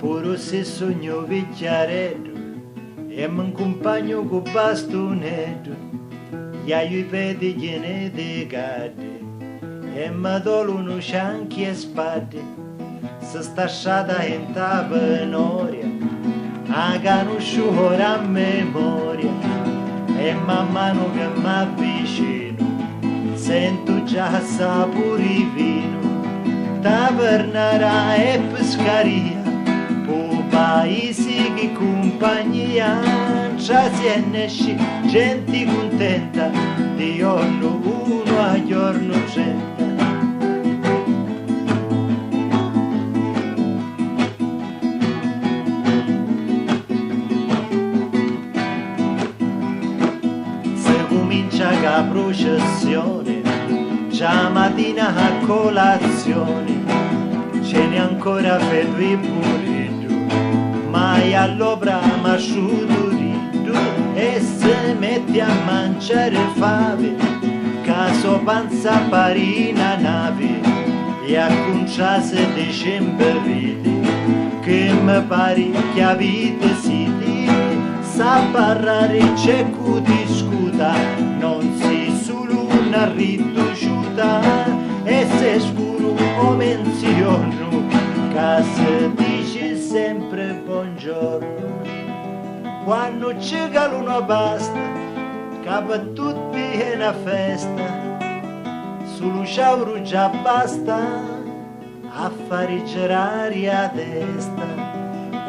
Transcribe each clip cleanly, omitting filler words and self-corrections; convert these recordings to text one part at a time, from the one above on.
pure se sogno vecchiaretto e mi accompagno con bastonetto, io i vedi gliene decade e mi dolono scianchi e spade, se sta sciata in tavenoria, a conosco ora a memoria, e man mano che mi avvicino, sento già sapore vino, tavernara e pescaria, po paesi che compagnia, già si esce gente contenta, di giorno uno a giorno 100. La processione, già mattina a colazione, ce n'è ancora per due burrito, mai all'opera m'asciuto riddu e se mette a mangiare fave, caso panza parina nave, e a conciase dicembre vede, che mi pare che avete siti, sa parlare c'è cu discuta, non si solo una riduciuta, e se scuro o menziono, che si dice sempre buongiorno. Quando c'è l'uno basta, che per tutti è una festa, sullo sciauro già basta, a fare girare a testa.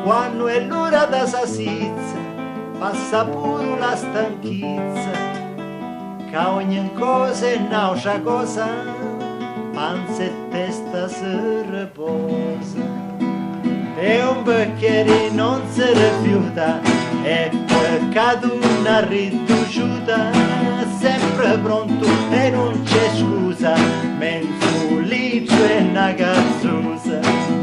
Quando è l'ora da sasizia, passa pure la stanchezza, che ogni cosa è un'altra cosa, panza e testa si riposa. E un bicchiere non si rifiuta, è peccato una riduciuta, sempre pronto e non c'è scusa, mezzo licio e una cazzusa.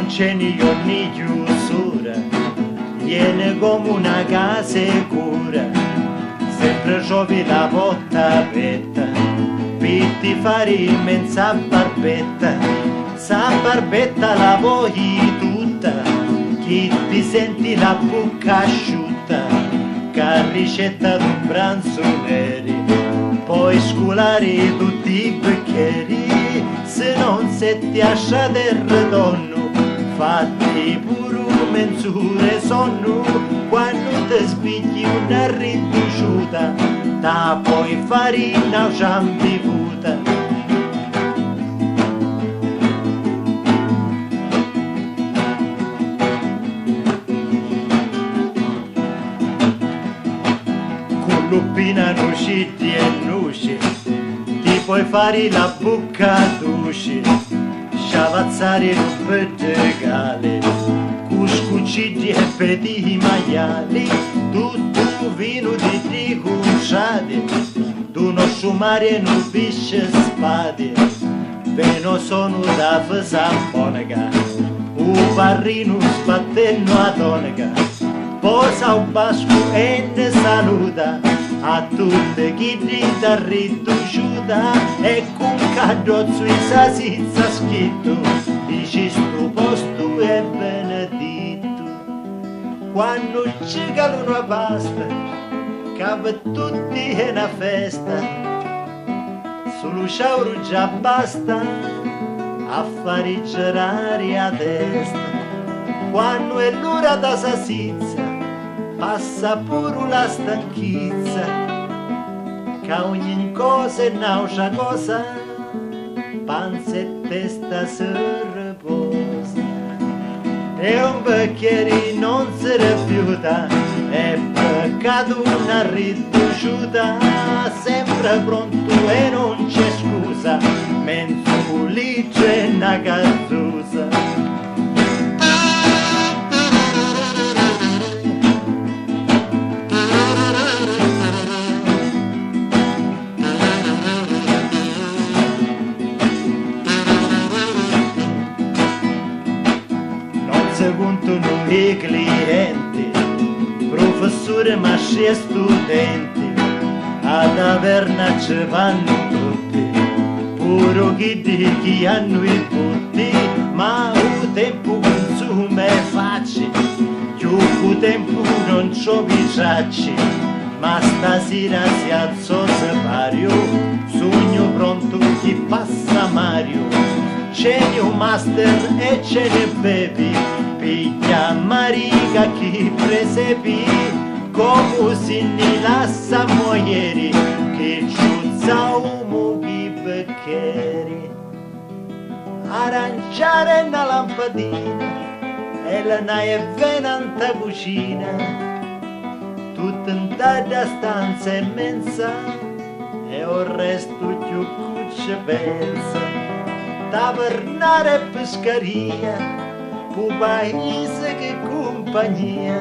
C'è ni giorni chiusura, viene come una casa sicura, sempre trovi la porta aperta, per ti fare immensa barbetta, sa barbetta la vuoi tutta, chi ti senti la bocca asciutta, che ricetta d'un pranzo neri, puoi scolare tutti i bicchieri, se non se ti ascia del ritorno, fatti pure mensure sonno, quando ti spigli una riduciuta, ta puoi fare una ciampivuta. Con lupina nuciti e nuci, ti puoi fare la bocca dolce, sciavazzare un pettegale, cuscucidi e peti maiali, tutto vino di cunciate, d'uno sciumare non pisce spade, veno sono da fasamponaga, un barrino sbattenno a tonaga, posa un basco e ne saluta, a tutte chi rida riduciuta, e con cadozzo in sasizza scritto, dici sto posto è benedetto. Quando c'è l'uno basta, che per tutti è una festa, sullo sciauro già basta, a fare girare a testa. Quando è l'ora da sasizia, passa pure la stanchezza, che ogni cosa è un'altra cosa, panza e testa si riposa. E un bicchiere non si rifiuta, è peccato una riduciuta, sempre pronto e non c'è scusa, mezzo licio e una cazzusa. se contano i clienti, professori, masci e studenti, a taverna ci vanno tutti, pure chi hanno i putti, ma il tempo consuma e facci, più il tempo non c'ho bisacci, ma stasera si alzò separio, sogno pronto chi passa Mario. C'è un master e ce ne bevi, piglia marica chi presepi, come si ne lascia moieri, che ciuzza umo chi beccheri. Aranciare una lampadina, e la naia venanta cucina, tutta in da stanza immensa, e il resto più cuccia pensa. Tavernare e pescheria, pu paese che compagnia,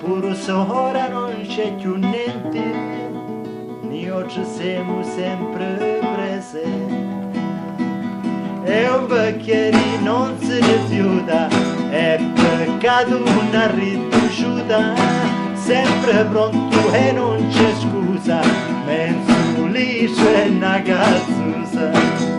pure se ora non c'è più niente, noi ci siamo sempre presenti. E un bicchiere non si rifiuta, è peccato una ritusciuta, sempre pronto e non c'è scusa, mezzo lì c'è una cazzusa.